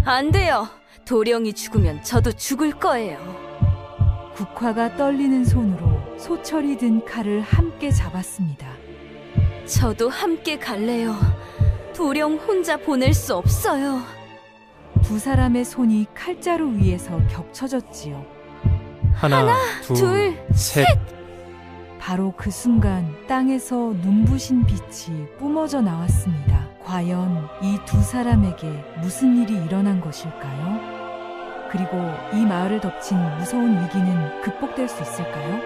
안 돼요. 도령이 죽으면 저도 죽을 거예요. 국화가 떨리는 손으로 소철이 든 칼을 함께 잡았습니다. 저도 함께 갈래요. 도령 혼자 보낼 수 없어요. 두 사람의 손이 칼자루 위에서 겹쳐졌지요. 하나, 둘, 셋. 바로 그 순간 땅에서 눈부신 빛이 뿜어져 나왔습니다. 과연 이 두 사람에게 무슨 일이 일어난 것일까요? 그리고 이 마을을 덮친 무서운 위기는 극복될 수 있을까요?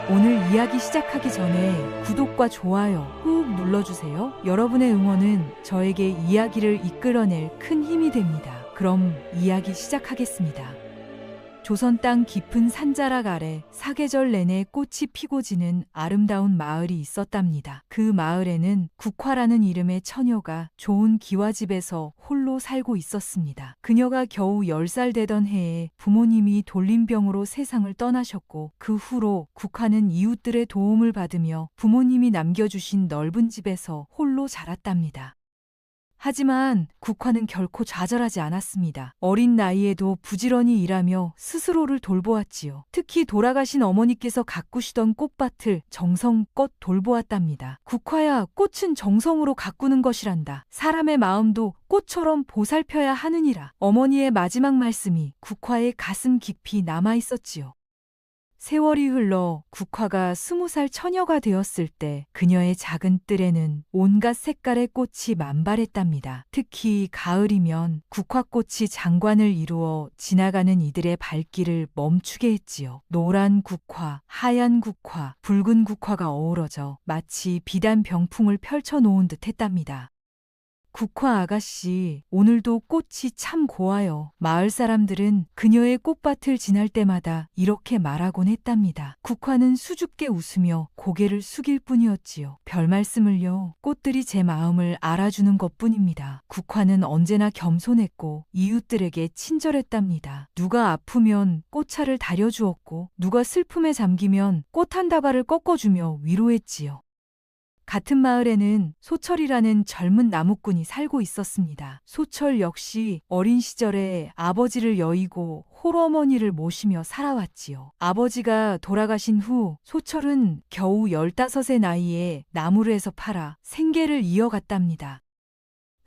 오늘 이야기 시작하기 전에 구독과 좋아요 꾹 눌러주세요. 여러분의 응원은 저에게 이야기를 이끌어낼 큰 힘이 됩니다. 그럼 이야기 시작하겠습니다. 조선 땅 깊은 산자락 아래 사계절 내내 꽃이 피고 지는 아름다운 마을이 있었답니다. 그 마을에는 국화라는 이름의 처녀가 좋은 기와집에서 홀로 살고 있었습니다. 그녀가 겨우 10살 되던 해에 부모님이 돌림병으로 세상을 떠나셨고 그 후로 국화는 이웃들의 도움을 받으며 부모님이 남겨주신 넓은 집에서 홀로 자랐답니다. 하지만 국화는 결코 좌절하지 않았습니다. 어린 나이에도 부지런히 일하며 스스로를 돌보았지요. 특히 돌아가신 어머니께서 가꾸시던 꽃밭을 정성껏 돌보았답니다. 국화야, 꽃은 정성으로 가꾸는 것이란다. 사람의 마음도 꽃처럼 보살펴야 하느니라. 어머니의 마지막 말씀이 국화의 가슴 깊이 남아 있었지요. 세월이 흘러 국화가 20살 처녀가 되었을 때 그녀의 작은 뜰에는 온갖 색깔의 꽃이 만발했답니다. 특히 가을이면 국화꽃이 장관을 이루어 지나가는 이들의 발길을 멈추게 했지요. 노란 국화, 하얀 국화, 붉은 국화가 어우러져 마치 비단 병풍을 펼쳐놓은 듯 했답니다. 국화 아가씨, 오늘도 꽃이 참 고와요. 마을 사람들은 그녀의 꽃밭을 지날 때마다 이렇게 말하곤 했답니다. 국화는 수줍게 웃으며 고개를 숙일 뿐이었지요. 별 말씀을요. 꽃들이 제 마음을 알아주는 것뿐입니다. 국화는 언제나 겸손했고 이웃들에게 친절했답니다. 누가 아프면 꽃차를 다려주었고 누가 슬픔에 잠기면 꽃 한 다발을 꺾어주며 위로했지요. 같은 마을에는 소철이라는 젊은 나무꾼이 살고 있었습니다. 소철 역시 어린 시절에 아버지를 여의고 홀어머니를 모시며 살아왔지요. 아버지가 돌아가신 후 소철은 겨우 15의 나이에 나무를 해서 팔아 생계를 이어갔답니다.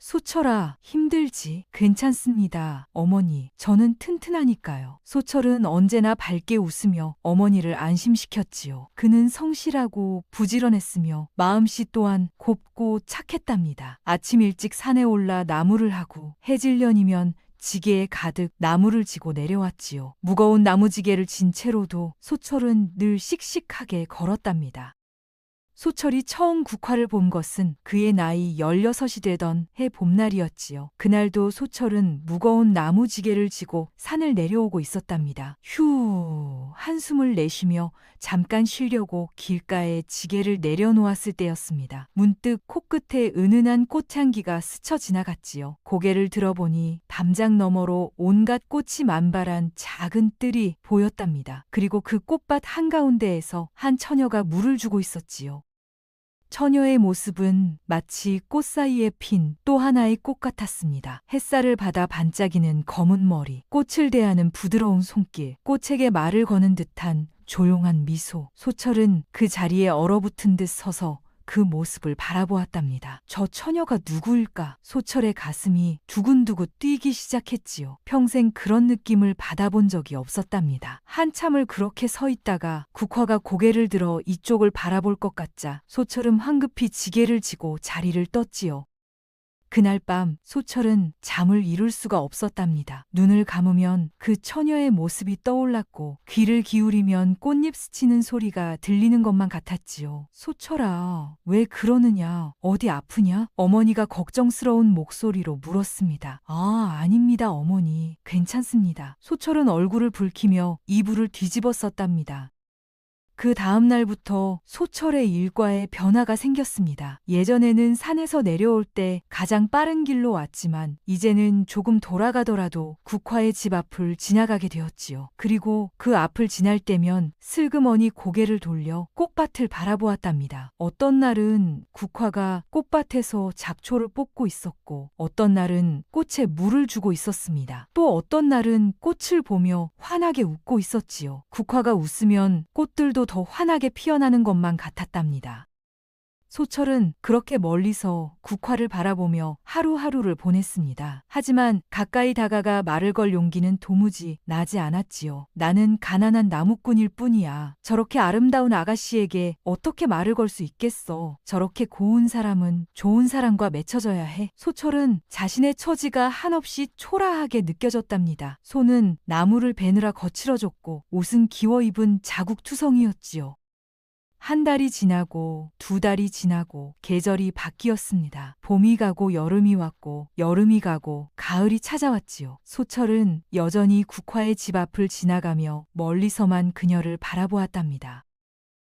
소철아, 힘들지? 괜찮습니다. 어머니, 저는 튼튼하니까요. 소철은 언제나 밝게 웃으며 어머니를 안심시켰지요. 그는 성실하고 부지런했으며 마음씨 또한 곱고 착했답니다. 아침 일찍 산에 올라 나무를 하고 해질녘이면 지게에 가득 나무를 지고 내려왔지요. 무거운 나무지게를 진 채로도 소철은 늘 씩씩하게 걸었답니다. 소철이 처음 국화를 본 것은 그의 나이 16이 되던 해 봄날이었지요. 그날도 소철은 무거운 나무지게를 지고 산을 내려오고 있었답니다. 휴, 한숨을 내쉬며 잠깐 쉬려고 길가에 지게를 내려놓았을 때였습니다. 문득 코끝에 은은한 꽃향기가 스쳐 지나갔지요. 고개를 들어보니 담장 너머로 온갖 꽃이 만발한 작은 뜰이 보였답니다. 그리고 그 꽃밭 한가운데에서 한 처녀가 물을 주고 있었지요. 처녀의 모습은 마치 꽃 사이에 핀 또 하나의 꽃 같았습니다. 햇살을 받아 반짝이는 검은 머리, 꽃을 대하는 부드러운 손길, 꽃에게 말을 거는 듯한 조용한 미소. 소철은 그 자리에 얼어붙은 듯 서서 그 모습을 바라보았답니다. 저 처녀가 누구일까? 소철의 가슴이 두근두근 뛰기 시작했지요. 평생 그런 느낌을 받아본 적이 없었답니다. 한참을 그렇게 서 있다가 국화가 고개를 들어 이쪽을 바라볼 것 같자 소철은 황급히 지게를 지고 자리를 떴지요. 그날 밤 소철은 잠을 이룰 수가 없었답니다. 눈을 감으면 그 처녀의 모습이 떠올랐고 귀를 기울이면 꽃잎 스치는 소리가 들리는 것만 같았지요. 소철아, 왜 그러느냐? 어디 아프냐? 어머니가 걱정스러운 목소리로 물었습니다. 아, 아닙니다, 어머니. 괜찮습니다. 소철은 얼굴을 붉히며 이불을 뒤집어 썼답니다. 그 다음 날부터 소철의 일과에 변화가 생겼습니다. 예전에는 산에서 내려올 때 가장 빠른 길로 왔지만 이제는 조금 돌아가더라도 국화의 집 앞을 지나가게 되었지요. 그리고 그 앞을 지날 때면 슬그머니 고개를 돌려 꽃밭을 바라보았답니다. 어떤 날은 국화가 꽃밭에서 잡초를 뽑고 있었고 어떤 날은 꽃에 물을 주고 있었습니다. 또 어떤 날은 꽃을 보며 환하게 웃고 있었지요. 국화가 웃으면 꽃들도 더 환하게 피어나는 것만 같았답니다. 소철은 그렇게 멀리서 국화를 바라보며 하루하루를 보냈습니다. 하지만 가까이 다가가 말을 걸 용기는 도무지 나지 않았지요. 나는 가난한 나무꾼일 뿐이야. 저렇게 아름다운 아가씨에게 어떻게 말을 걸 수 있겠어. 저렇게 고운 사람은 좋은 사람과 맺혀져야 해. 소철은 자신의 처지가 한없이 초라하게 느껴졌답니다. 손은 나무를 베느라 거칠어졌고 옷은 기워 입은 자국투성이었지요. 한 달이 지나고 두 달이 지나고 계절이 바뀌었습니다. 봄이 가고 여름이 왔고 여름이 가고 가을이 찾아왔지요. 소철은 여전히 국화의 집 앞을 지나가며 멀리서만 그녀를 바라보았답니다.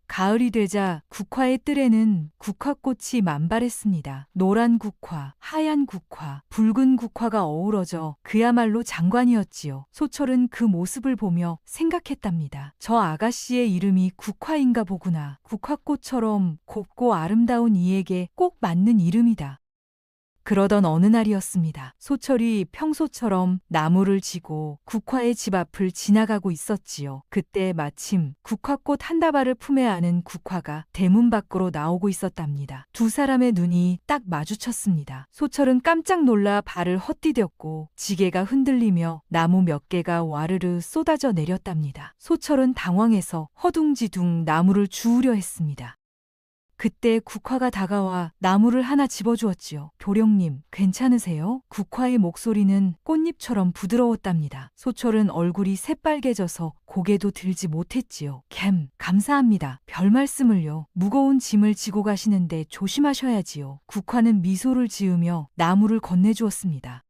가을이 되자 국화의 뜰에는 국화꽃이 만발했습니다. 노란 국화, 하얀 국화, 붉은 국화가 어우러져 그야말로 장관이었지요. 소철은 그 모습을 보며 생각했답니다. 저 아가씨의 이름이 국화인가 보구나. 국화꽃처럼 곱고 아름다운 이에게 꼭 맞는 이름이다. 그러던 어느 날이었습니다. 소철이 평소처럼 나무를 지고 국화의 집 앞을 지나가고 있었지요. 그때 마침 국화꽃 한 다발을 품에 안은 국화가 대문 밖으로 나오고 있었답니다. 두 사람의 눈이 딱 마주쳤습니다. 소철은 깜짝 놀라 발을 헛디뎠고 지게가 흔들리며 나무 몇 개가 와르르 쏟아져 내렸답니다. 소철은 당황해서 허둥지둥 나무를 주우려 했습니다. 그때 국화가 다가와 나무를 하나 집어주었지요. 도령님, 괜찮으세요? 국화의 목소리는 꽃잎처럼 부드러웠답니다. 소철은 얼굴이 새빨개져서 고개도 들지 못했지요. 감사합니다. 별 말씀을요. 무거운 짐을 지고 가시는데 조심하셔야지요. 국화는 미소를 지으며 나무를 건네주었습니다.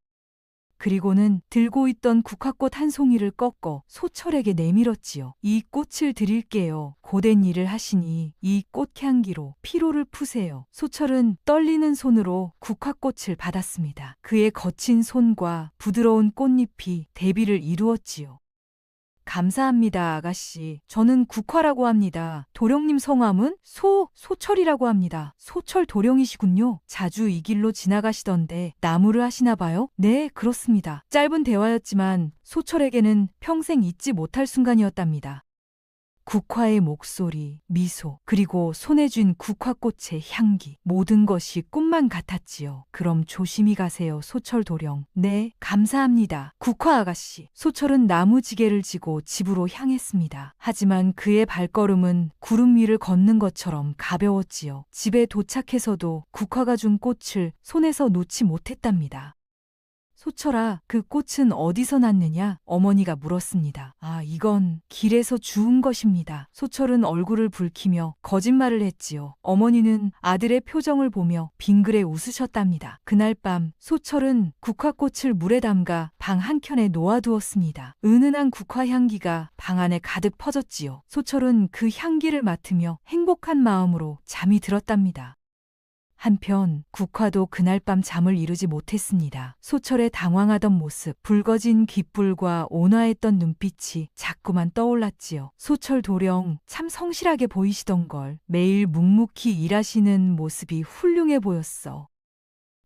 그리고는 들고 있던 국화꽃 한 송이를 꺾어 소철에게 내밀었지요. 이 꽃을 드릴게요. 고된 일을 하시니 이 꽃향기로 피로를 푸세요. 소철은 떨리는 손으로 국화꽃을 받았습니다. 그의 거친 손과 부드러운 꽃잎이 대비를 이루었지요. 감사합니다, 아가씨. 저는 국화라고 합니다. 도령님 성함은 소철이라고 합니다. 소철 도령이시군요. 자주 이 길로 지나가시던데 나무를 하시나 봐요? 네, 그렇습니다. 짧은 대화였지만 소철에게는 평생 잊지 못할 순간이었답니다. 국화의 목소리, 미소, 그리고 손에 쥔 국화꽃의 향기, 모든 것이 꿈만 같았지요. 그럼 조심히 가세요, 소철 도령. 네, 감사합니다. 국화 아가씨. 소철은 나무지게를 지고 집으로 향했습니다. 하지만 그의 발걸음은 구름 위를 걷는 것처럼 가벼웠지요. 집에 도착해서도 국화가 준 꽃을 손에서 놓지 못했답니다. 소철아, 그 꽃은 어디서 났느냐? 어머니가 물었습니다. 이건 길에서 주운 것입니다. 소철은 얼굴을 붉히며 거짓말을 했지요. 어머니는 아들의 표정을 보며 빙그레 웃으셨답니다. 그날 밤 소철은 국화꽃을 물에 담가 방 한켠에 놓아두었습니다. 은은한 국화 향기가 방 안에 가득 퍼졌지요. 소철은 그 향기를 맡으며 행복한 마음으로 잠이 들었답니다. 한편 국화도 그날 밤 잠을 이루지 못했습니다. 소철의 당황하던 모습, 붉어진 귓불과 온화했던 눈빛이 자꾸만 떠올랐지요. 소철 도령 참 성실하게 보이시던걸. 매일 묵묵히 일하시는 모습이 훌륭해 보였어.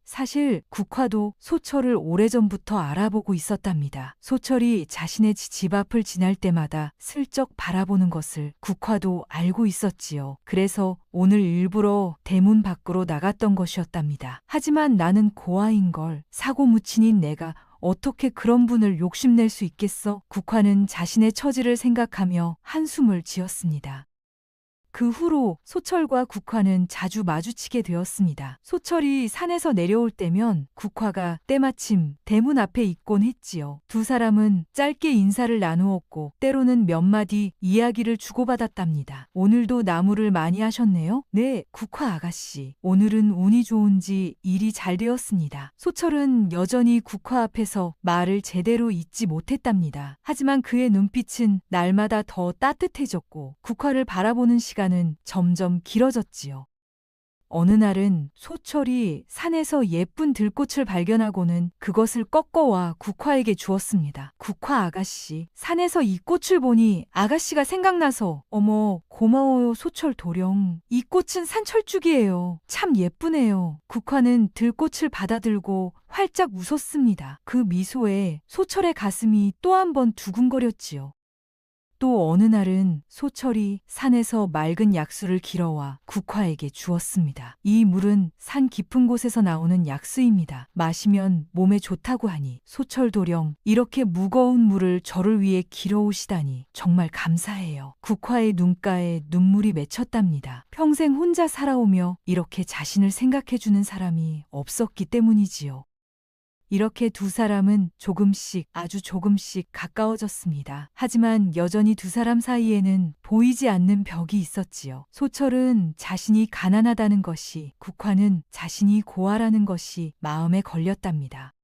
사실 국화도 소철을 오래전부터 알아보고 있었답니다. 소철이 자신의 집 앞을 지날 때마다 슬쩍 바라보는 것을 국화도 알고 있었지요. 그래서 오늘 일부러 대문 밖으로 나갔던 것이었답니다. 하지만 나는 고아인걸. 사고무친인 내가 어떻게 그런 분을 욕심낼 수 있겠어? 국화는 자신의 처지를 생각하며 한숨을 지었습니다. 그 후로 소철과 국화는 자주 마주치게 되었습니다. 소철이 산에서 내려올 때면 국화가 때마침 대문 앞에 있곤 했지요. 두 사람은 짧게 인사를 나누었고 때로는 몇 마디 이야기를 주고받았답니다. 오늘도 나무를 많이 하셨네요? 네, 국화 아가씨. 오늘은 운이 좋은지 일이 잘 되었습니다. 소철은 여전히 국화 앞에서 말을 제대로 잇지 못했답니다. 하지만 그의 눈빛은 날마다 더 따뜻해졌고 국화를 바라보는 시간은 점점 길어졌지요. 어느 날은 소철이 산에서 예쁜 들꽃을 발견하고는 그것을 꺾어와 국화에게 주었습니다. 국화 아가씨, 산에서 이 꽃을 보니 아가씨가 생각나서. 어머, 고마워요 소철 도령. 이 꽃은 산철쭉이에요. 참 예쁘네요. 국화는 들꽃을 받아들고 활짝 웃었습니다. 그 미소에 소철의 가슴이 또 한 번 두근거렸지요. 또 어느 날은 소철이 산에서 맑은 약수를 길어와 국화에게 주었습니다. 이 물은 산 깊은 곳에서 나오는 약수입니다. 마시면 몸에 좋다고 하니 소철 도령, 이렇게 무거운 물을 저를 위해 길어오시다니 정말 감사해요. 국화의 눈가에 눈물이 맺혔답니다. 평생 혼자 살아오며 이렇게 자신을 생각해주는 사람이 없었기 때문이지요. 이렇게 두 사람은 조금씩, 아주 조금씩 가까워졌습니다. 하지만 여전히 두 사람 사이에는 보이지 않는 벽이 있었지요. 소철은 자신이 가난하다는 것이, 국화는 자신이 고아라는 것이 마음에 걸렸답니다.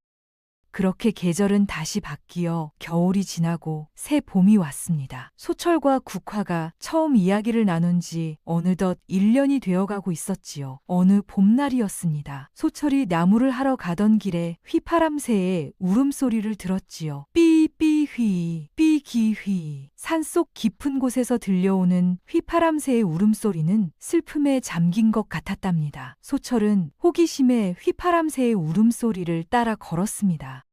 그렇게 계절은 다시 바뀌어 겨울이 지나고 새 봄이 왔습니다. 소철과 국화가 처음 이야기를 나눈 지 어느덧 1년이 되어가고 있었지요. 어느 봄날이었습니다. 소철이 나무를 하러 가던 길에 휘파람새의 울음소리를 들었지요. 삐삐휘, 삐기휘. 산속 깊은 곳에서 들려오는 휘파람새의 울음소리는 슬픔에 잠긴 것 같았답니다. 소철은 호기심에 휘파람새의 울음소리를 따라 걸었습니다.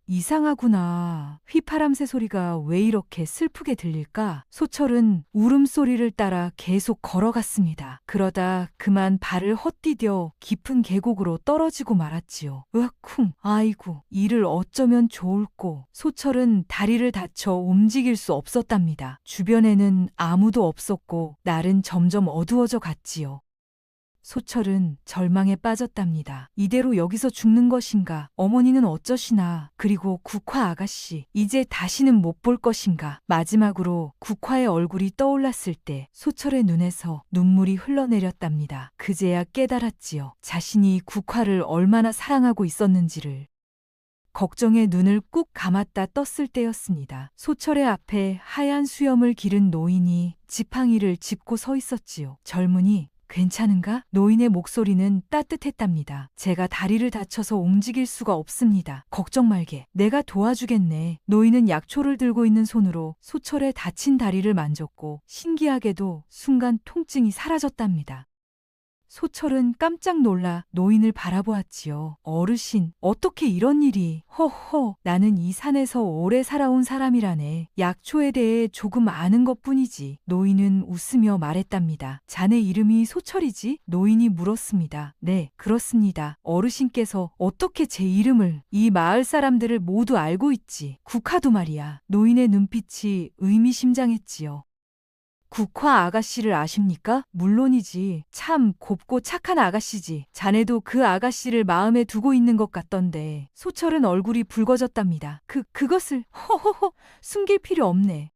이상하구나. 휘파람새 소리가 왜 이렇게 슬프게 들릴까? 소철은 울음소리를 따라 계속 걸어갔습니다. 그러다 그만 발을 헛디뎌 깊은 계곡으로 떨어지고 말았지요. 으악쿵. 아이고, 이를 어쩌면 좋을꼬. 소철은 다리를 다쳐 움직일 수 없었답니다. 주변에는 아무도 없었고 날은 점점 어두워져 갔지요. 소철은 절망에 빠졌답니다. 이대로 여기서 죽는 것인가? 어머니는 어쩌시나? 그리고 국화 아가씨, 이제 다시는 못 볼 것인가? 마지막으로 국화의 얼굴이 떠올랐을 때 소철의 눈에서 눈물이 흘러내렸답니다. 그제야 깨달았지요. 자신이 국화를 얼마나 사랑하고 있었는지를. 걱정에 눈을 꾹 감았다 떴을 때였습니다. 소철의 앞에 하얀 수염을 기른 노인이 지팡이를 짚고 서 있었지요. 젊은이, 괜찮은가? 노인의 목소리는 따뜻했답니다. 제가 다리를 다쳐서 움직일 수가 없습니다. 걱정 말게. 내가 도와주겠네. 노인은 약초를 들고 있는 손으로 소철의 다친 다리를 만졌고 신기하게도 순간 통증이 사라졌답니다. 소철은 깜짝 놀라 노인을 바라보았지요. 어르신, 어떻게 이런 일이? 허허, 나는 이 산에서 오래 살아온 사람이라네. 약초에 대해 조금 아는 것뿐이지. 노인은 웃으며 말했답니다. 자네 이름이 소철이지? 노인이 물었습니다. 네, 그렇습니다. 어르신께서 어떻게 제 이름을? 이 마을 사람들을 모두 알고 있지. 국화도 말이야. 노인의 눈빛이 의미심장했지요. 국화 아가씨를 아십니까? 물론이지. 참 곱고 착한 아가씨지. 자네도 그 아가씨를 마음에 두고 있는 것 같던데. 소철은 얼굴이 붉어졌답니다. 그것을 허허허 숨길 필요 없네.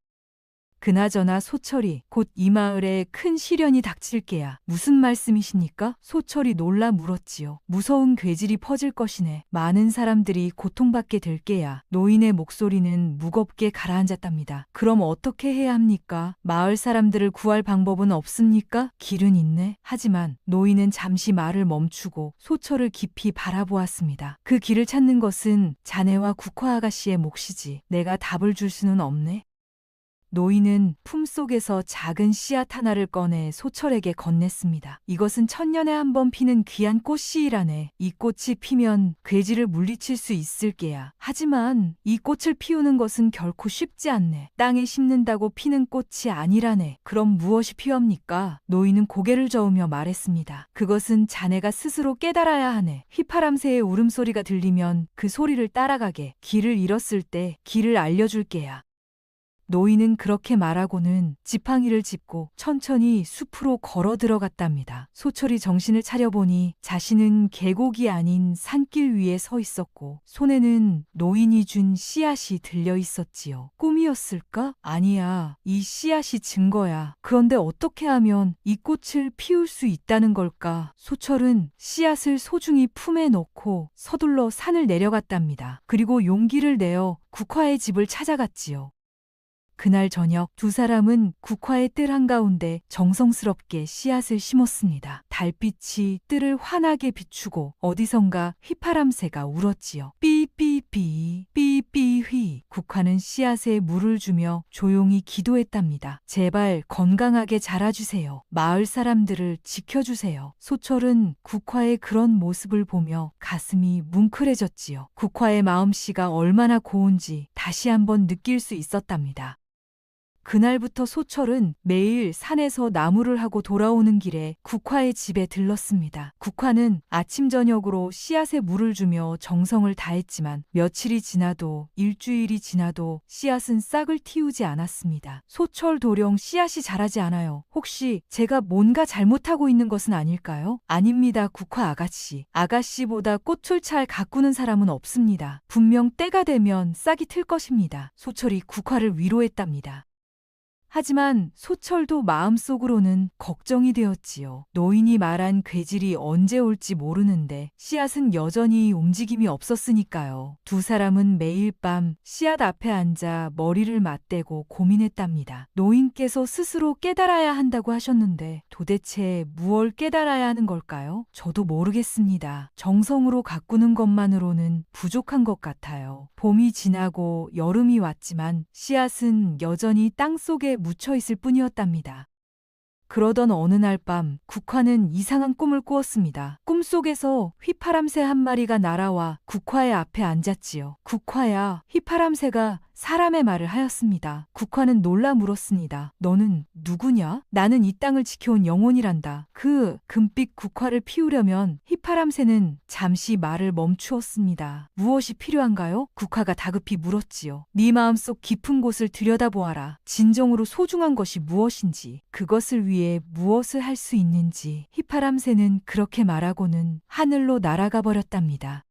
그나저나 소철이 곧 이 마을에 큰 시련이 닥칠 게야. 무슨 말씀이십니까? 소철이 놀라 물었지요. 무서운 괴질이 퍼질 것이네. 많은 사람들이 고통받게 될 게야. 노인의 목소리는 무겁게 가라앉았답니다. 그럼 어떻게 해야 합니까? 마을 사람들을 구할 방법은 없습니까? 길은 있네. 하지만 노인은 잠시 말을 멈추고 소철을 깊이 바라보았습니다. 그 길을 찾는 것은 자네와 국화 아가씨의 몫이지. 내가 답을 줄 수는 없네. 노인은 품속에서 작은 씨앗 하나를 꺼내 소철에게 건넸습니다. 이것은 천년에 한 번 피는 귀한 꽃씨이라네. 이 꽃이 피면 괴질을 물리칠 수 있을 게야. 하지만 이 꽃을 피우는 것은 결코 쉽지 않네. 땅에 심는다고 피는 꽃이 아니라네. 그럼 무엇이 필요합니까? 노인은 고개를 저으며 말했습니다. 그것은 자네가 스스로 깨달아야 하네. 휘파람새의 울음소리가 들리면 그 소리를 따라가게. 길을 잃었을 때 길을 알려줄 게야. 노인은 그렇게 말하고는 지팡이를 짚고 천천히 숲으로 걸어 들어갔답니다. 소철이 정신을 차려보니 자신은 계곡이 아닌 산길 위에 서 있었고 손에는 노인이 준 씨앗이 들려 있었지요. 꿈이었을까? 아니야. 이 씨앗이 증거야. 그런데 어떻게 하면 이 꽃을 피울 수 있다는 걸까? 소철은 씨앗을 소중히 품에 넣고 서둘러 산을 내려갔답니다. 그리고 용기를 내어 국화의 집을 찾아갔지요. 그날 저녁 두 사람은 국화의 뜰 한가운데 정성스럽게 씨앗을 심었습니다. 달빛이 뜰을 환하게 비추고 어디선가 휘파람새가 울었지요. 삐삐삐 삐삐휘. 국화는 씨앗에 물을 주며 조용히 기도했답니다. 제발 건강하게 자라주세요. 마을 사람들을 지켜주세요. 소철은 국화의 그런 모습을 보며 가슴이 뭉클해졌지요. 국화의 마음씨가 얼마나 고운지 다시 한번 느낄 수 있었답니다. 그날부터 소철은 매일 산에서 나무를 하고 돌아오는 길에 국화의 집에 들렀습니다. 국화는 아침 저녁으로 씨앗에 물을 주며 정성을 다했지만 며칠이 지나도 일주일이 지나도 씨앗은 싹을 틔우지 않았습니다. 소철 도령 씨앗이 자라지 않아요. 혹시 제가 뭔가 잘못하고 있는 것은 아닐까요? 아닙니다, 국화 아가씨. 아가씨보다 꽃을 잘 가꾸는 사람은 없습니다. 분명 때가 되면 싹이 틀 것입니다. 소철이 국화를 위로했답니다. 하지만 소철도 마음속으로는 걱정이 되었지요. 노인이 말한 괴질이 언제 올지 모르는데 씨앗은 여전히 움직임이 없었으니까요. 두 사람은 매일 밤 씨앗 앞에 앉아 머리를 맞대고 고민했답니다. 노인께서 스스로 깨달아야 한다고 하셨는데 도대체 무엇을 깨달아야 하는 걸까요? 저도 모르겠습니다. 정성으로 가꾸는 것만으로는 부족한 것 같아요. 봄이 지나고 여름이 왔지만 씨앗은 여전히 땅속에 묻혀 있을 뿐이었답니다. 그러던 어느 날 밤 국화는 이상한 꿈을 꾸었습니다. 꿈속에서 휘파람새 한 마리가 날아와 국화의 앞에 앉았지요. 국화야, 휘파람새가 사람의 말을 하였습니다. 국화는 놀라 물었습니다. 너는 누구냐? 나는 이 땅을 지켜온 영혼이란다. 그 금빛 국화를 피우려면 휘파람새는 잠시 말을 멈추었습니다. 무엇이 필요한가요? 국화가 다급히 물었지요. 네 마음속 깊은 곳을 들여다보아라. 진정으로 소중한 것이 무엇인지, 그것을 위해 무엇을 할 수 있는지. 휘파람새는 그렇게 말하고는 하늘로 날아가 버렸답니다.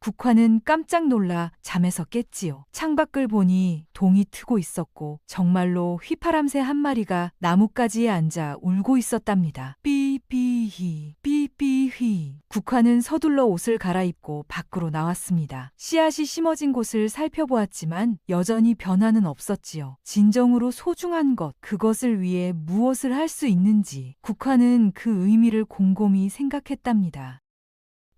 국화는 깜짝 놀라 잠에서 깼지요. 창밖을 보니 동이 트고 있었고 정말로 휘파람새 한 마리가 나뭇가지에 앉아 울고 있었답니다. 삐삐히 삐삐휘. 국화는 서둘러 옷을 갈아입고 밖으로 나왔습니다. 씨앗이 심어진 곳을 살펴보았지만 여전히 변화는 없었지요. 진정으로 소중한 것, 그것을 위해 무엇을 할 수 있는지 국화는 그 의미를 곰곰이 생각했답니다.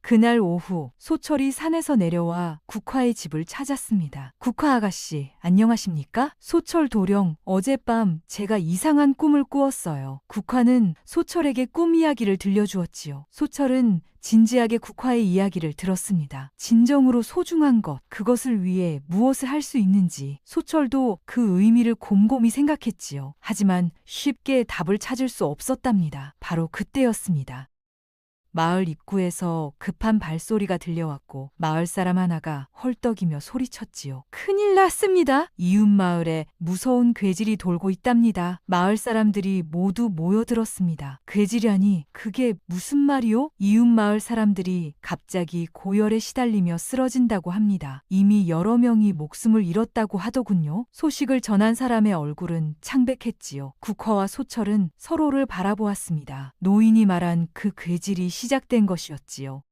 그날 오후 소철이 산에서 내려와 국화의 집을 찾았습니다. 국화 아가씨, 안녕하십니까? 소철 도령, 어젯밤 제가 이상한 꿈을 꾸었어요. 국화는 소철에게 꿈 이야기를 들려주었지요. 소철은 진지하게 국화의 이야기를 들었습니다. 진정으로 소중한 것, 그것을 위해 무엇을 할 수 있는지 소철도 그 의미를 곰곰이 생각했지요. 하지만 쉽게 답을 찾을 수 없었답니다. 바로 그때였습니다. 마을 입구에서 급한 발소리가 들려왔고 마을 사람 하나가 헐떡이며 소리쳤지요. 큰일 났습니다. 이웃 마을에 무서운 괴질이 돌고 있답니다. 마을 사람들이 모두 모여들었습니다. 괴질이라니 그게 무슨 말이요? 이웃 마을 사람들이 갑자기 고열에 시달리며 쓰러진다고 합니다. 이미 여러 명이 목숨을 잃었다고 하더군요. 소식을 전한 사람의 얼굴은 창백했지요. 국화와 소철은 서로를 바라보았습니다. 노인이 말한 그 괴질이 시작된 것이었지요.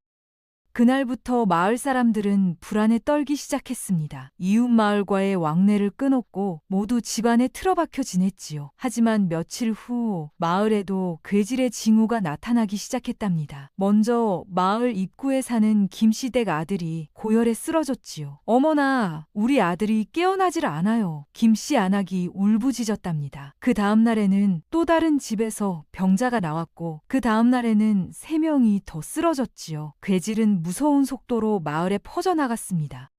그날부터 마을 사람들은 불안에 떨기 시작했습니다. 이웃 마을과의 왕래를 끊었고 모두 집안에 틀어박혀 지냈지요. 하지만 며칠 후 마을에도 괴질의 징후가 나타나기 시작했답니다. 먼저 마을 입구에 사는 김씨댁 아들이 고열에 쓰러졌지요. 어머나, 우리 아들이 깨어나질 않아요. 김씨 안악이 울부짖었답니다. 그 다음 날에는 또 다른 집에서 병자가 나왔고 그 다음 날에는 3명이 더 쓰러졌지요. 괴질은 무서운 속도로 마을에 퍼져나갔습니다.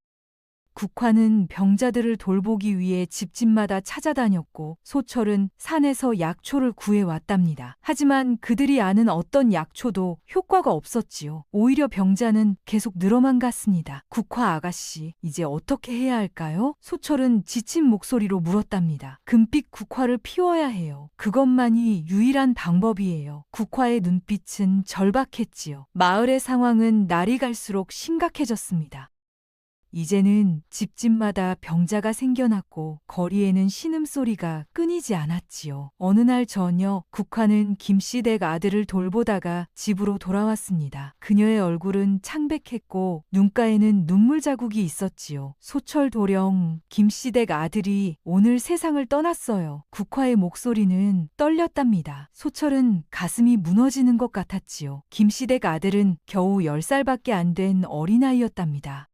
국화는 병자들을 돌보기 위해 집집마다 찾아다녔고 소철은 산에서 약초를 구해왔답니다. 하지만 그들이 아는 어떤 약초도 효과가 없었지요. 오히려 병자는 계속 늘어만 갔습니다. 국화 아가씨, 이제 어떻게 해야 할까요? 소철은 지친 목소리로 물었답니다. 금빛 국화를 피워야 해요. 그것만이 유일한 방법이에요. 국화의 눈빛은 절박했지요. 마을의 상황은 날이 갈수록 심각해졌습니다. 이제는 집집마다 병자가 생겨났고 거리에는 신음소리가 끊이지 않았지요. 어느 날 저녁 국화는 김씨댁 아들을 돌보다가 집으로 돌아왔습니다. 그녀의 얼굴은 창백했고 눈가에는 눈물 자국이 있었지요. 소철 도령, 김씨댁 아들이 오늘 세상을 떠났어요. 국화의 목소리는 떨렸답니다. 소철은 가슴이 무너지는 것 같았지요. 김씨댁 아들은 겨우 10살밖에 안 된 어린아이였답니다.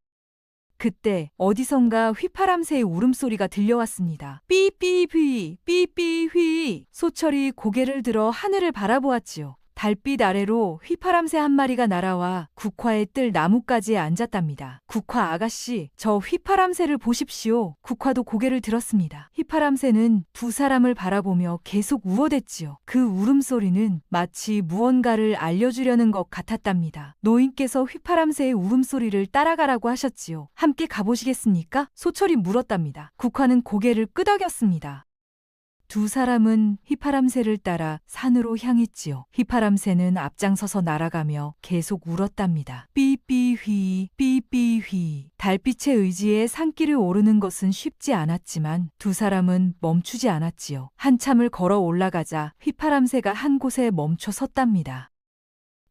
그때 어디선가 휘파람새의 울음소리가 들려왔습니다. 삐삐휘, 삐삐휘. 소철이 고개를 들어 하늘을 바라보았지요. 달빛 아래로 휘파람새 한 마리가 날아와 국화의 뜰 나뭇가지에 앉았답니다. 국화 아가씨, 저 휘파람새를 보십시오. 국화도 고개를 들었습니다. 휘파람새는 두 사람을 바라보며 계속 우어댔지요. 그 울음소리는 마치 무언가를 알려주려는 것 같았답니다. 노인께서 휘파람새의 울음소리를 따라가라고 하셨지요. 함께 가보시겠습니까? 소철이 물었답니다. 국화는 고개를 끄덕였습니다. 두 사람은 휘파람새를 따라 산으로 향했지요. 휘파람새는 앞장서서 날아가며 계속 울었답니다. 삐삐휘, 삐삐휘. 달빛의 의지에 산길을 오르는 것은 쉽지 않았지만 두 사람은 멈추지 않았지요. 한참을 걸어 올라가자 휘파람새가 한 곳에 멈춰 섰답니다.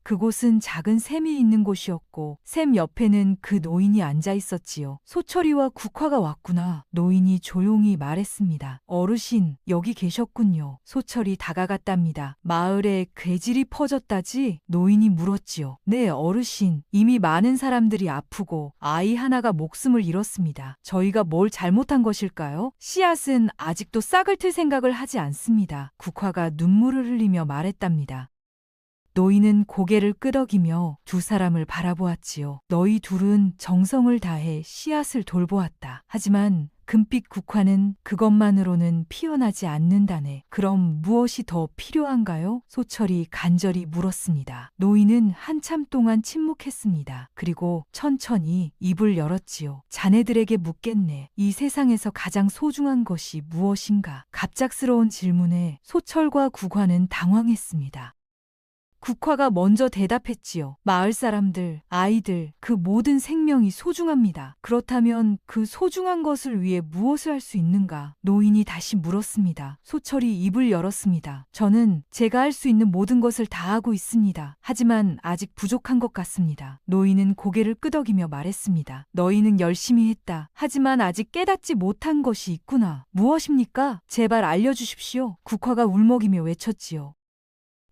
그곳은 작은 샘이 있는 곳이었고 샘 옆에는 그 노인이 앉아 있었지요. 소철이와 국화가 왔구나. 노인이 조용히 말했습니다. 어르신, 여기 계셨군요. 소철이 다가갔답니다. 마을에 괴질이 퍼졌다지? 노인이 물었지요. 네, 어르신. 이미 많은 사람들이 아프고 아이 하나가 목숨을 잃었습니다. 저희가 뭘 잘못한 것일까요? 씨앗은 아직도 싹을 틀 생각을 하지 않습니다. 국화가 눈물을 흘리며 말했답니다. 노인은 고개를 끄덕이며 두 사람을 바라보았지요. 너희 둘은 정성을 다해 씨앗을 돌보았다. 하지만 금빛 국화는 그것만으로는 피어나지 않는다네. 그럼 무엇이 더 필요한가요? 소철이 간절히 물었습니다. 노인은 한참 동안 침묵했습니다. 그리고 천천히 입을 열었지요. 자네들에게 묻겠네. 이 세상에서 가장 소중한 것이 무엇인가? 갑작스러운 질문에 소철과 국화는 당황했습니다. 국화가 먼저 대답했지요. 마을 사람들, 아이들, 그 모든 생명이 소중합니다. 그렇다면 그 소중한 것을 위해 무엇을 할 수 있는가? 노인이 다시 물었습니다. 소철이 입을 열었습니다. 저는 제가 할 수 있는 모든 것을 다 하고 있습니다. 하지만 아직 부족한 것 같습니다. 노인은 고개를 끄덕이며 말했습니다. 너희는 열심히 했다. 하지만 아직 깨닫지 못한 것이 있구나. 무엇입니까? 제발 알려주십시오. 국화가 울먹이며 외쳤지요.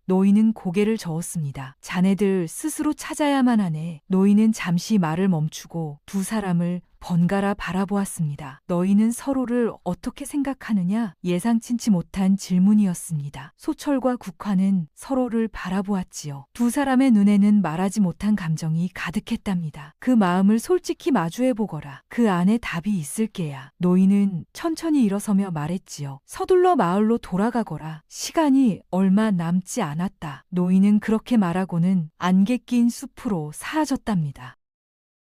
노인은 고개를 저었습니다. 자네들 스스로 찾아야만 하네. 노인은 잠시 말을 멈추고 두 사람을 번갈아 바라보았습니다. 너희는 서로를 어떻게 생각하느냐? 예상치 못한 질문이었습니다. 소철과 국화는 서로를 바라보았지요. 두 사람의 눈에는 말하지 못한 감정이 가득했답니다. 그 마음을 솔직히 마주해보거라. 그 안에 답이 있을 게야. 노인은 천천히 일어서며 말했지요. 서둘러 마을로 돌아가거라. 시간이 얼마 남지 않았다. 노인은 그렇게 말하고는 안개 낀 숲으로 사라졌답니다.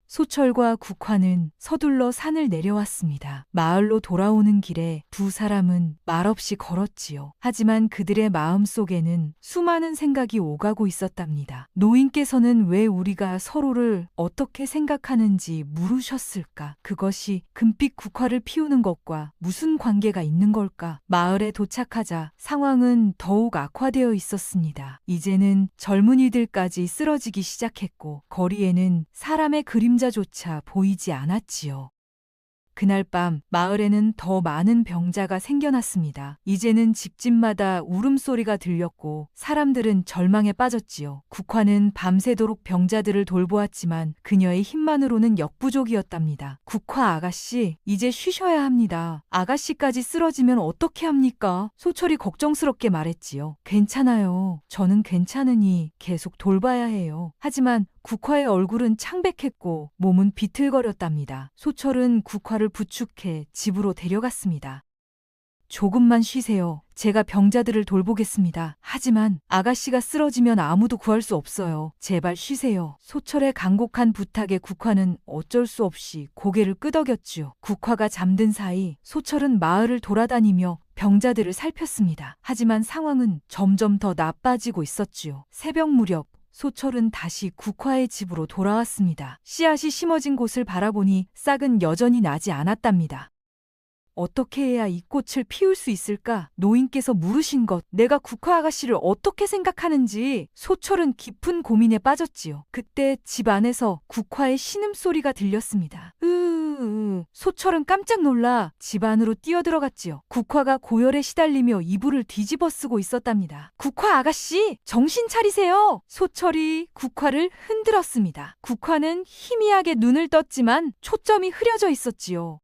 소철과 국화는 서둘러 산을 내려왔습니다. 마을로 돌아오는 길에 두 사람은 말없이 걸었지요. 하지만 그들의 마음속에는 수많은 생각이 오가고 있었답니다. 노인께서는 왜 우리가 서로를 어떻게 생각하는지 물으셨을까? 그것이 금빛 국화를 피우는 것과 무슨 관계가 있는 걸까? 마을에 도착하자 상황은 더욱 악화되어 있었습니다. 이제는 젊은이들까지 쓰러지기 시작했고 거리에는 사람의 그림자조차 보이지 않았지요. 그날 밤 마을에는 더 많은 병자가 생겨났습니다. 이제는 집집마다 울음소리가 들렸고 사람들은 절망에 빠졌지요. 국화는 밤새도록 병자들을 돌보았지만 그녀의 힘만으로는 역부족이었답니다. 국화 아가씨, 이제 쉬셔야 합니다. 아가씨까지 쓰러지면 어떻게 합니까? 소철이 걱정스럽게 말했지요. 괜찮아요. 저는 괜찮으니 계속 돌봐야 해요. 하지만 국화의 얼굴은 창백했고 몸은 비틀거렸답니다. 소철은 국화를 부축해 집으로 데려갔습니다. 조금만 쉬세요. 제가 병자들을 돌보겠습니다. 하지만 아가씨가 쓰러지면 아무도 구할 수 없어요. 제발 쉬세요. 소철의 간곡한 부탁에 국화는 어쩔 수 없이 고개를 끄덕였지요. 국화가 잠든 사이 소철은 마을을 돌아다니며 병자들을 살폈습니다. 하지만 상황은 점점 더 나빠지고 있었지요. 새벽 무렵 소철은 다시 국화의 집으로 돌아왔습니다. 씨앗이 심어진 곳을 바라보니 싹은 여전히 나지 않았답니다. 어떻게 해야 이 꽃을 피울 수 있을까? 노인께서 물으신 것, 내가 국화 아가씨를 어떻게 생각하는지 소철은 깊은 고민에 빠졌지요. 그때 집 안에서 국화의 신음소리가 들렸습니다. 소철은 깜짝 놀라 집 안으로 뛰어들어갔지요. 국화가 고열에 시달리며 이불을 뒤집어 쓰고 있었답니다. 국화 아가씨, 정신 차리세요. 소철이 국화를 흔들었습니다. 국화는 희미하게 눈을 떴지만 초점이 흐려져 있었지요.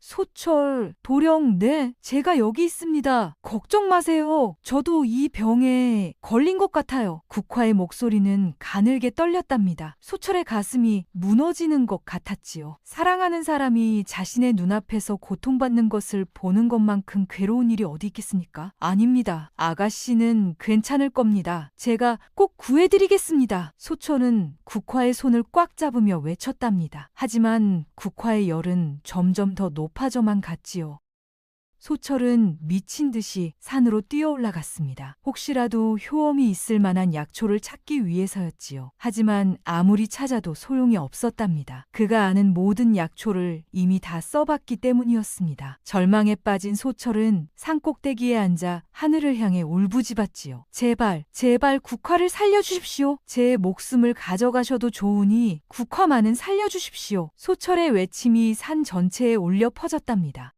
소철, 도령, 네, 제가 여기 있습니다. 걱정 마세요. 저도 이 병에 걸린 것 같아요. 국화의 목소리는 가늘게 떨렸답니다. 소철의 가슴이 무너지는 것 같았지요. 사랑하는 사람이 자신의 눈앞에서 고통받는 것을 보는 것만큼 괴로운 일이 어디 있겠습니까? 아닙니다. 아가씨는 괜찮을 겁니다. 제가 꼭 구해드리겠습니다. 소철은 국화의 손을 꽉 잡으며 외쳤답니다. 하지만 국화의 열은 점점 더 높아져만 갔지요. 소철은 미친 듯이 산으로 뛰어 올라갔습니다. 혹시라도 효험이 있을 만한 약초를 찾기 위해서였지요. 하지만 아무리 찾아도 소용이 없었답니다. 그가 아는 모든 약초를 이미 다 써봤기 때문이었습니다. 절망에 빠진 소철은 산꼭대기에 앉아 하늘을 향해 울부짖었지요. 제발, 제발 국화를 살려주십시오. 제 목숨을 가져가셔도 좋으니 국화만은 살려주십시오. 소철의 외침이 산 전체에 울려 퍼졌답니다.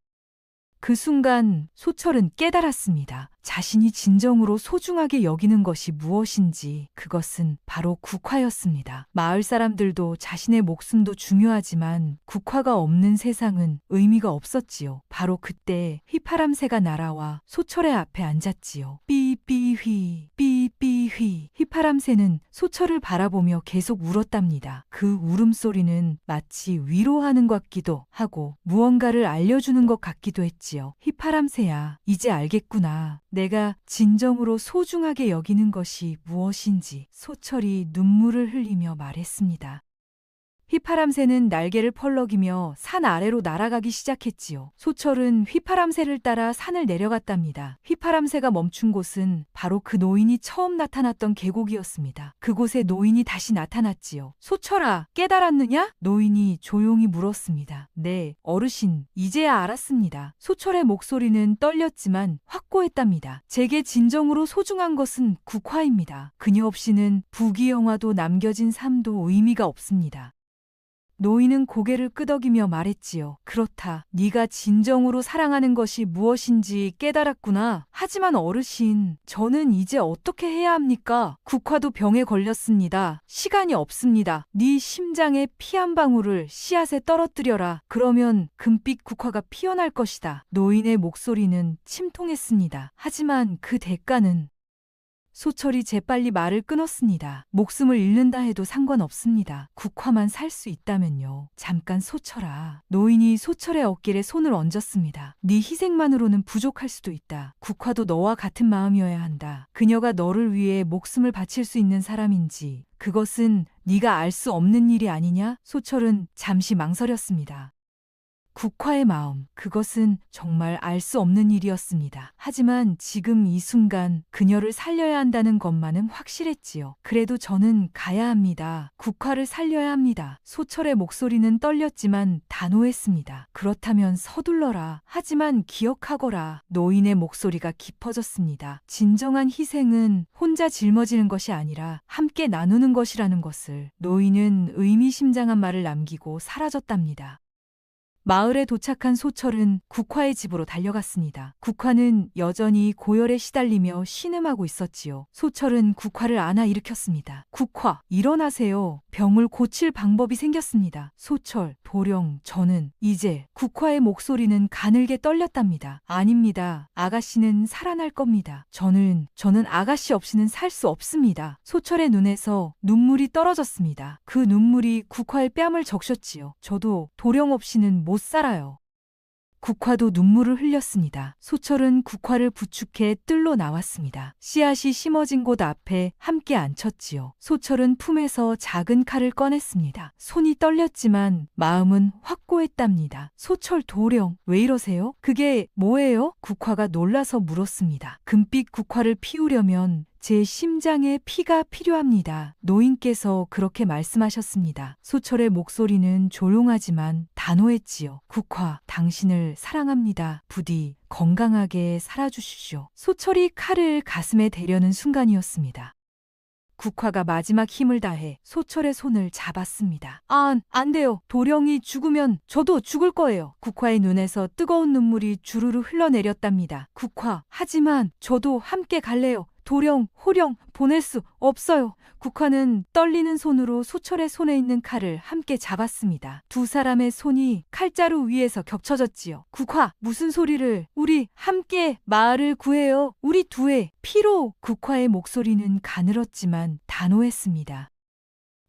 그 순간 소철은 깨달았습니다. 자신이 진정으로 소중하게 여기는 것이 무엇인지 그것은 바로 국화였습니다. 마을 사람들도 자신의 목숨도 중요하지만 국화가 없는 세상은 의미가 없었지요. 바로 그때 휘파람새가 날아와 소철의 앞에 앉았지요. 삐삐휘, 삐삐휘. 휘파람새는 소철을 바라보며 계속 울었답니다. 그 울음소리는 마치 위로하는 것 같기도 하고 무언가를 알려주는 것 같기도 했지요. 휘파람새야, 이제 알겠구나. 내가 진정으로 소중하게 여기는 것이 무엇인지. 소철이 눈물을 흘리며 말했습니다. 휘파람새는 날개를 펄럭이며 산 아래로 날아가기 시작했지요. 소철은 휘파람새를 따라 산을 내려갔답니다. 휘파람새가 멈춘 곳은 바로 그 노인이 처음 나타났던 계곡이었습니다. 그곳에 노인이 다시 나타났지요. 소철아, 깨달았느냐? 노인이 조용히 물었습니다. 네, 어르신, 이제야 알았습니다. 소철의 목소리는 떨렸지만 확고했답니다. 제게 진정으로 소중한 것은 국화입니다. 그녀 없이는 부귀영화도 남겨진 삶도 의미가 없습니다. 노인은 고개를 끄덕이며 말했지요. 그렇다. 네가 진정으로 사랑하는 것이 무엇인지 깨달았구나. 하지만 어르신, 저는 이제 어떻게 해야 합니까? 국화도 병에 걸렸습니다. 시간이 없습니다. 네 심장에 피 한 방울을 씨앗에 떨어뜨려라. 그러면 금빛 국화가 피어날 것이다. 노인의 목소리는 침통했습니다. 하지만 그 대가는... 소철이 재빨리 말을 끊었습니다. 목숨을 잃는다 해도 상관없습니다. 국화만 살 수 있다면요. 잠깐 소철아. 노인이 소철의 어깨에 손을 얹었습니다. 네 희생만으로는 부족할 수도 있다. 국화도 너와 같은 마음이어야 한다. 그녀가 너를 위해 목숨을 바칠 수 있는 사람인지 그것은 네가 알 수 없는 일이 아니냐? 소철은 잠시 망설였습니다. 국화의 마음, 그것은 정말 알 수 없는 일이었습니다. 하지만 지금 이 순간 그녀를 살려야 한다는 것만은 확실했지요. 그래도 저는 가야 합니다. 국화를 살려야 합니다. 소철의 목소리는 떨렸지만 단호했습니다. 그렇다면 서둘러라. 하지만 기억하거라. 노인의 목소리가 깊어졌습니다. 진정한 희생은 혼자 짊어지는 것이 아니라 함께 나누는 것이라는 것을. 노인은 의미심장한 말을 남기고 사라졌답니다. 마을에 도착한 소철은 국화의 집으로 달려갔습니다. 국화는 여전히 고열에 시달리며 신음하고 있었지요. 소철은 국화를 안아 일으켰습니다. 국화, 일어나세요. 병을 고칠 방법이 생겼습니다. 소철, 도령, 저는 이제 국화의 목소리는 가늘게 떨렸답니다. 아닙니다. 아가씨는 살아날 겁니다. 저는 아가씨 없이는 살 수 없습니다. 소철의 눈에서 눈물이 떨어졌습니다. 그 눈물이 국화의 뺨을 적셨지요. 저도 도령 없이는 못 살아요. 국화도 눈물을 흘렸습니다. 소철은 국화를 부축해 뜰로 나왔습니다. 씨앗이 심어진 곳 앞에 함께 앉혔지요. 소철은 품에서 작은 칼을 꺼냈습니다. 손이 떨렸지만 마음은 확고했답니다. 소철 도령, 왜 이러세요? 그게 뭐예요? 국화가 놀라서 물었습니다. 금빛 국화를 피우려면 제 심장에 피가 필요합니다. 노인께서 그렇게 말씀하셨습니다. 소철의 목소리는 조용하지만 단호했지요. 국화, 당신을 사랑합니다. 부디 건강하게 살아주십시오. 소철이 칼을 가슴에 대려는 순간이었습니다. 국화가 마지막 힘을 다해 소철의 손을 잡았습니다. 안 돼요. 도령이 죽으면 저도 죽을 거예요. 국화의 눈에서 뜨거운 눈물이 주르르 흘러내렸답니다. 국화, 하지만 저도 함께 갈래요. 도령, 호령, 보낼 수 없어요. 국화는 떨리는 손으로 소철의 손에 있는 칼을 함께 잡았습니다. 두 사람의 손이 칼자루 위에서 겹쳐졌지요. 국화, 무슨 소리를? 우리 함께 마을을 구해요. 우리 두의 피로. 국화의 목소리는 가늘었지만 단호했습니다.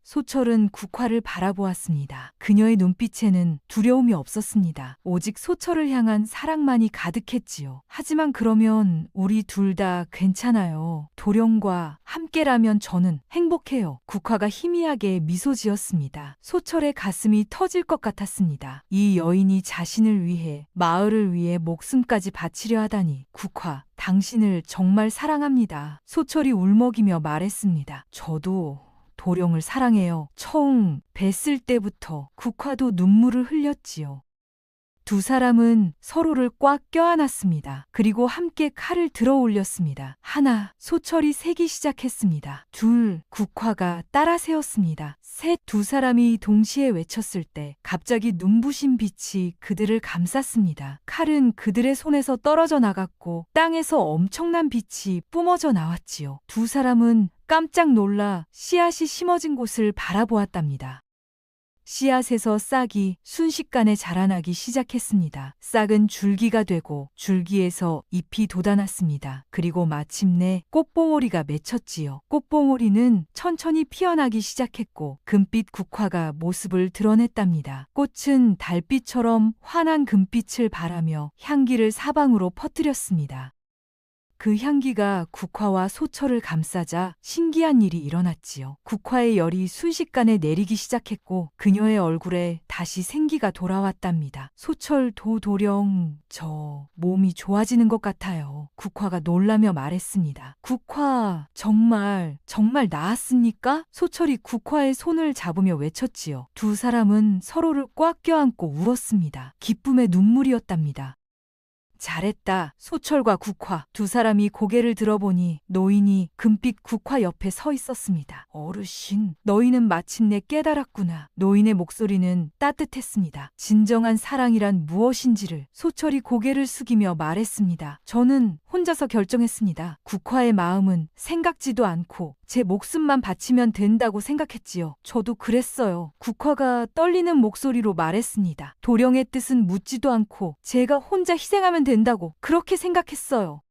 소철은 국화를 바라보았습니다. 그녀의 눈빛에는 두려움이 없었습니다. 오직 소철을 향한 사랑만이 가득했지요. 하지만 그러면 우리 둘 다 괜찮아요. 도령과 함께라면 저는 행복해요. 국화가 희미하게 미소 지었습니다. 소철의 가슴이 터질 것 같았습니다. 이 여인이 자신을 위해, 마을을 위해 목숨까지 바치려 하다니. 국화, 당신을 정말 사랑합니다. 소철이 울먹이며 말했습니다. 저도 도령을 사랑해요. 처음 뵀을 때부터. 국화도 눈물을 흘렸지요. 두 사람은 서로를 꽉 껴안았습니다. 그리고 함께 칼을 들어 올렸습니다. 하나, 소철이 세기 시작했습니다. 둘, 국화가 따라 세웠습니다. 셋, 두 사람이 동시에 외쳤을 때 갑자기 눈부신 빛이 그들을 감쌌습니다. 칼은 그들의 손에서 떨어져 나갔고 땅에서 엄청난 빛이 뿜어져 나왔지요. 두 사람은 깜짝 놀라 씨앗이 심어진 곳을 바라보았답니다. 씨앗에서 싹이 순식간에 자라나기 시작했습니다. 싹은 줄기가 되고 줄기에서 잎이 돋아났습니다. 그리고 마침내 꽃봉오리가 맺혔지요. 꽃봉오리는 천천히 피어나기 시작했고 금빛 국화가 모습을 드러냈답니다. 꽃은 달빛처럼 환한 금빛을 발하며 향기를 사방으로 퍼뜨렸습니다. 그 향기가 국화와 소철을 감싸자 신기한 일이 일어났지요. 국화의 열이 순식간에 내리기 시작했고 그녀의 얼굴에 다시 생기가 돌아왔답니다. 소철 도령, 저 몸이 좋아지는 것 같아요. 국화가 놀라며 말했습니다. 국화, 정말 나았습니까? 소철이 국화의 손을 잡으며 외쳤지요. 두 사람은 서로를 꽉 껴안고 울었습니다. 기쁨의 눈물이었답니다. 잘했다. 소철과 국화. 두 사람이 고개를 들어보니 노인이 금빛 국화 옆에 서 있었습니다. 어르신, 너희는 마침내 깨달았구나. 노인의 목소리는 따뜻했습니다. 진정한 사랑이란 무엇인지를. 소철이 고개를 숙이며 말했습니다. 저는 혼자서 결정했습니다. 국화의 마음은 생각지도 않고 제 목숨만 바치면 된다고 생각했지요. 저도 그랬어요. 국화가 떨리는 목소리로 말했습니다. 도령의 뜻은 묻지도 않고 제가 혼자 희생하면 된다고 그렇게 생각했어요.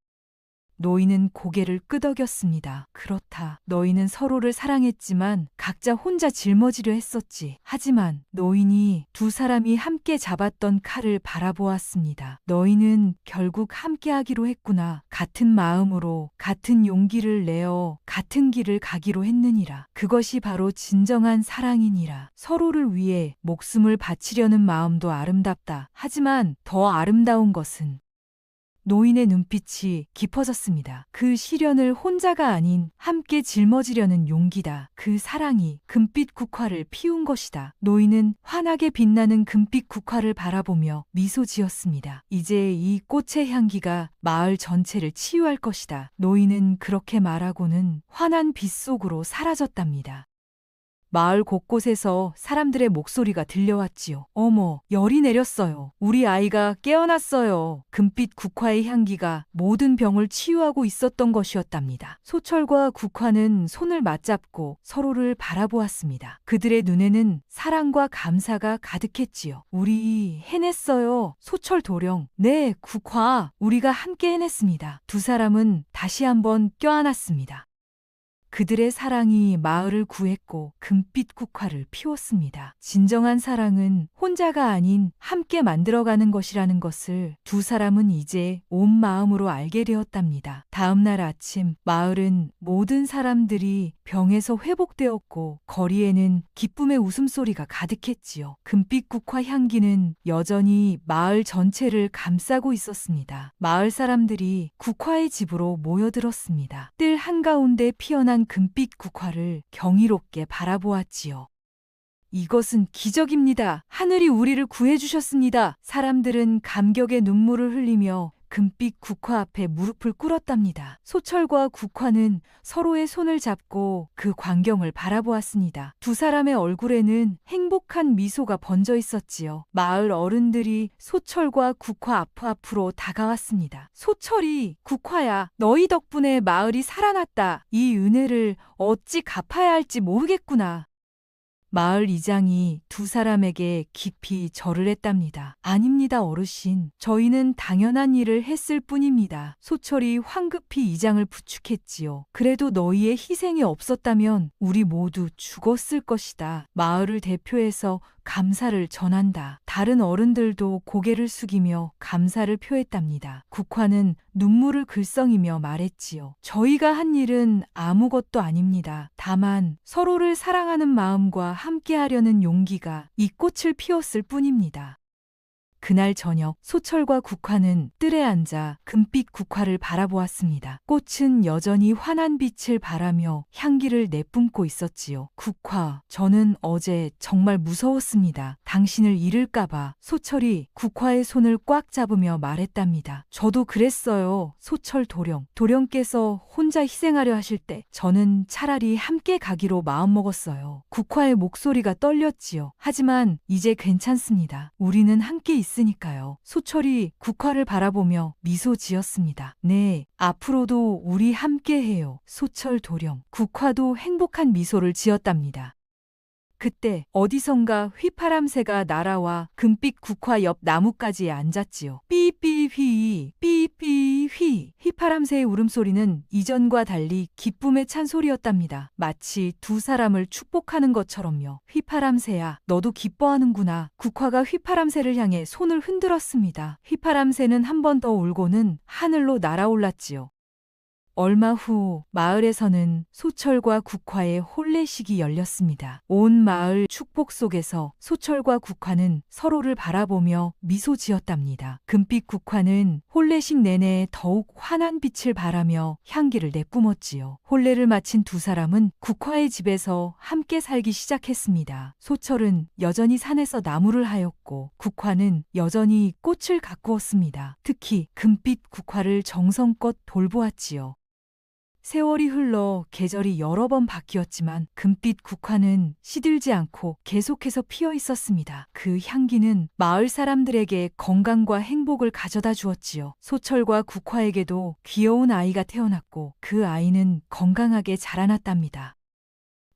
노인은 고개를 끄덕였습니다. 그렇다. 너희는 서로를 사랑했지만 각자 혼자 짊어지려 했었지. 하지만 노인이 두 사람이 함께 잡았던 칼을 바라보았습니다. 너희는 결국 함께하기로 했구나. 같은 마음으로 같은 용기를 내어 같은 길을 가기로 했느니라. 그것이 바로 진정한 사랑이니라. 서로를 위해 목숨을 바치려는 마음도 아름답다. 하지만 더 아름다운 것은 노인의 눈빛이 깊어졌습니다. 그 시련을 혼자가 아닌 함께 짊어지려는 용기다. 그 사랑이 금빛 국화를 피운 것이다. 노인은 환하게 빛나는 금빛 국화를 바라보며 미소 지었습니다. 이제 이 꽃의 향기가 마을 전체를 치유할 것이다. 노인은 그렇게 말하고는 환한 빛 속으로 사라졌답니다. 마을 곳곳에서 사람들의 목소리가 들려왔지요. 어머, 열이 내렸어요. 우리 아이가 깨어났어요. 금빛 국화의 향기가 모든 병을 치유하고 있었던 것이었답니다. 소철과 국화는 손을 맞잡고 서로를 바라보았습니다. 그들의 눈에는 사랑과 감사가 가득했지요. 우리 해냈어요. 소철 도령. 네, 국화. 우리가 함께 해냈습니다. 두 사람은 다시 한번 껴안았습니다. 그들의 사랑이 마을을 구했고 금빛 국화를 피웠습니다. 진정한 사랑은 혼자가 아닌 함께 만들어가는 것이라는 것을 두 사람은 이제 온 마음으로 알게 되었답니다. 다음 날 아침 마을은 모든 사람들이 병에서 회복되었고 거리에는 기쁨의 웃음소리가 가득했지요. 금빛 국화 향기는 여전히 마을 전체를 감싸고 있었습니다. 마을 사람들이 국화의 집으로 모여들었습니다. 뜰 한가운데 피어난 금빛 국화를 경이롭게 바라보았지요. 이것은 기적입니다. 하늘이 우리를 구해주셨습니다. 사람들은 감격의 눈물을 흘리며 금빛 국화 앞에 무릎을 꿇었답니다. 소철과 국화는 서로의 손을 잡고 그 광경을 바라보았습니다. 두 사람의 얼굴에는 행복한 미소가 번져 있었지요. 마을 어른들이 소철과 국화 앞으로 다가왔습니다. 소철이, 국화야, 너희 덕분에 마을이 살아났다. 이 은혜를 어찌 갚아야 할지 모르겠구나. 마을 이장이 두 사람에게 깊이 절을 했답니다. 아닙니다, 어르신. 저희는 당연한 일을 했을 뿐입니다. 소철이 황급히 이장을 부축했지요. 그래도 너희의 희생이 없었다면 우리 모두 죽었을 것이다. 마을을 대표해서 감사를 전한다. 다른 어른들도 고개를 숙이며 감사를 표했답니다. 국화는 눈물을 글썽이며 말했지요. 저희가 한 일은 아무것도 아닙니다. 다만 서로를 사랑하는 마음과 함께하려는 용기가 이 꽃을 피웠을 뿐입니다. 그날 저녁 소철과 국화는 뜰에 앉아 금빛 국화를 바라보았습니다. 꽃은 여전히 환한 빛을 발하며 향기를 내뿜고 있었지요. 국화, 저는 어제 정말 무서웠습니다. 당신을 잃을까봐. 소철이 국화의 손을 꽉 잡으며 말했답니다. 저도 그랬어요. 소철 도령. 도령께서 혼자 희생하려 하실 때 저는 차라리 함께 가기로 마음먹었어요. 국화의 목소리가 떨렸지요. 하지만 이제 괜찮습니다. 우리는 함께 있으니까요. 소철이 국화를 바라보며 미소 지었습니다. 네, 앞으로도 우리 함께해요. 소철 도령. 국화도 행복한 미소를 지었답니다. 그때 어디선가 휘파람새가 날아와 금빛 국화 옆 나뭇가지에 앉았지요. 삐삐휘, 삐삐휘. 휘파람새의 울음소리는 이전과 달리 기쁨의 찬소리였답니다. 마치 두 사람을 축복하는 것처럼요. 휘파람새야, 너도 기뻐하는구나. 국화가 휘파람새를 향해 손을 흔들었습니다. 휘파람새는 한 번 더 울고는 하늘로 날아올랐지요. 얼마 후 마을에서는 소철과 국화의 혼례식이 열렸습니다. 온 마을 축복 속에서 소철과 국화는 서로를 바라보며 미소 지었답니다. 금빛 국화는 혼례식 내내 더욱 환한 빛을 발하며 향기를 내뿜었지요. 혼례를 마친 두 사람은 국화의 집에서 함께 살기 시작했습니다. 소철은 여전히 산에서 나무를 하였고 국화는 여전히 꽃을 가꾸었습니다. 특히 금빛 국화를 정성껏 돌보았지요. 세월이 흘러 계절이 여러 번 바뀌었지만 금빛 국화는 시들지 않고 계속해서 피어 있었습니다. 그 향기는 마을 사람들에게 건강과 행복을 가져다 주었지요. 소철과 국화에게도 귀여운 아이가 태어났고 그 아이는 건강하게 자라났답니다.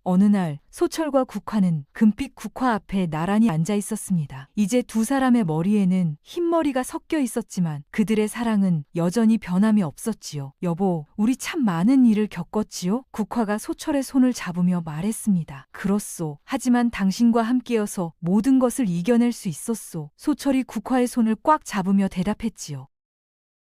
어느 날 소철과 국화는 금빛 국화 앞에 나란히 앉아 있었습니다. 이제 두 사람의 머리에는 흰머리가 섞여 있었지만 그들의 사랑은 여전히 변함이 없었지요. 여보, 우리 참 많은 일을 겪었지요? 국화가 소철의 손을 잡으며 말했습니다. 그렇소. 하지만 당신과 함께여서 모든 것을 이겨낼 수 있었소. 소철이 국화의 손을 꽉 잡으며 대답했지요.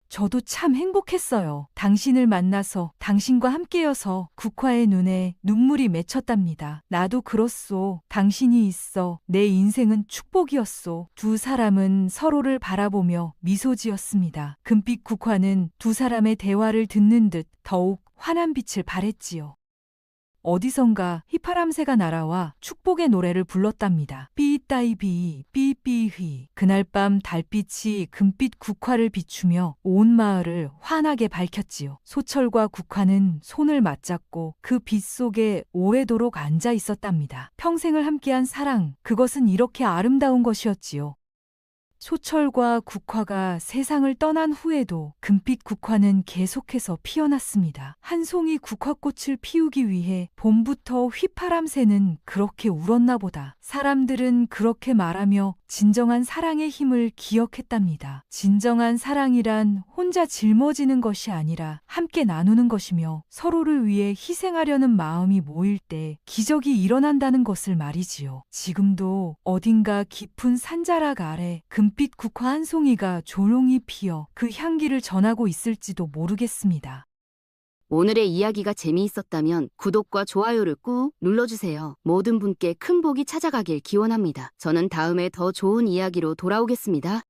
저도 참 행복했어요. 당신을 만나서, 당신과 함께여서. 국화의 눈에 눈물이 맺혔답니다. 나도 그렇소. 당신이 있어 내 인생은 축복이었소. 두 사람은 서로를 바라보며 미소 지었습니다. 금빛 국화는 두 사람의 대화를 듣는 듯 더욱 환한 빛을 발했지요. 어디선가 휘파람새가 날아와 축복의 노래를 불렀답니다. 삐따이비 삐삐휘. 그날 밤 달빛이 금빛 국화를 비추며 온 마을을 환하게 밝혔지요. 소철과 국화는 손을 맞잡고 그 빛 속에 오래도록 앉아 있었답니다. 평생을 함께한 사랑, 그것은 이렇게 아름다운 것이었지요. 소철과 국화가 세상을 떠난 후에도 금빛 국화는 계속해서 피어났습니다. 한 송이 국화꽃을 피우기 위해 봄부터 휘파람새는 그렇게 울었나 보다. 사람들은 그렇게 말하며 진정한 사랑의 힘을 기억했답니다. 진정한 사랑이란 혼자 짊어지는 것이 아니라 함께 나누는 것이며 서로를 위해 희생하려는 마음이 모일 때 기적이 일어난다는 것을 말이지요. 지금도 어딘가 깊은 산자락 아래 금빛 국화 한 송이가 조용히 피어 그 향기를 전하고 있을지도 모르겠습니다. 오늘의 이야기가 재미있었다면 구독과 좋아요를 꾹 눌러주세요. 모든 분께 큰 복이 찾아가길 기원합니다. 저는 다음에 더 좋은 이야기로 돌아오겠습니다.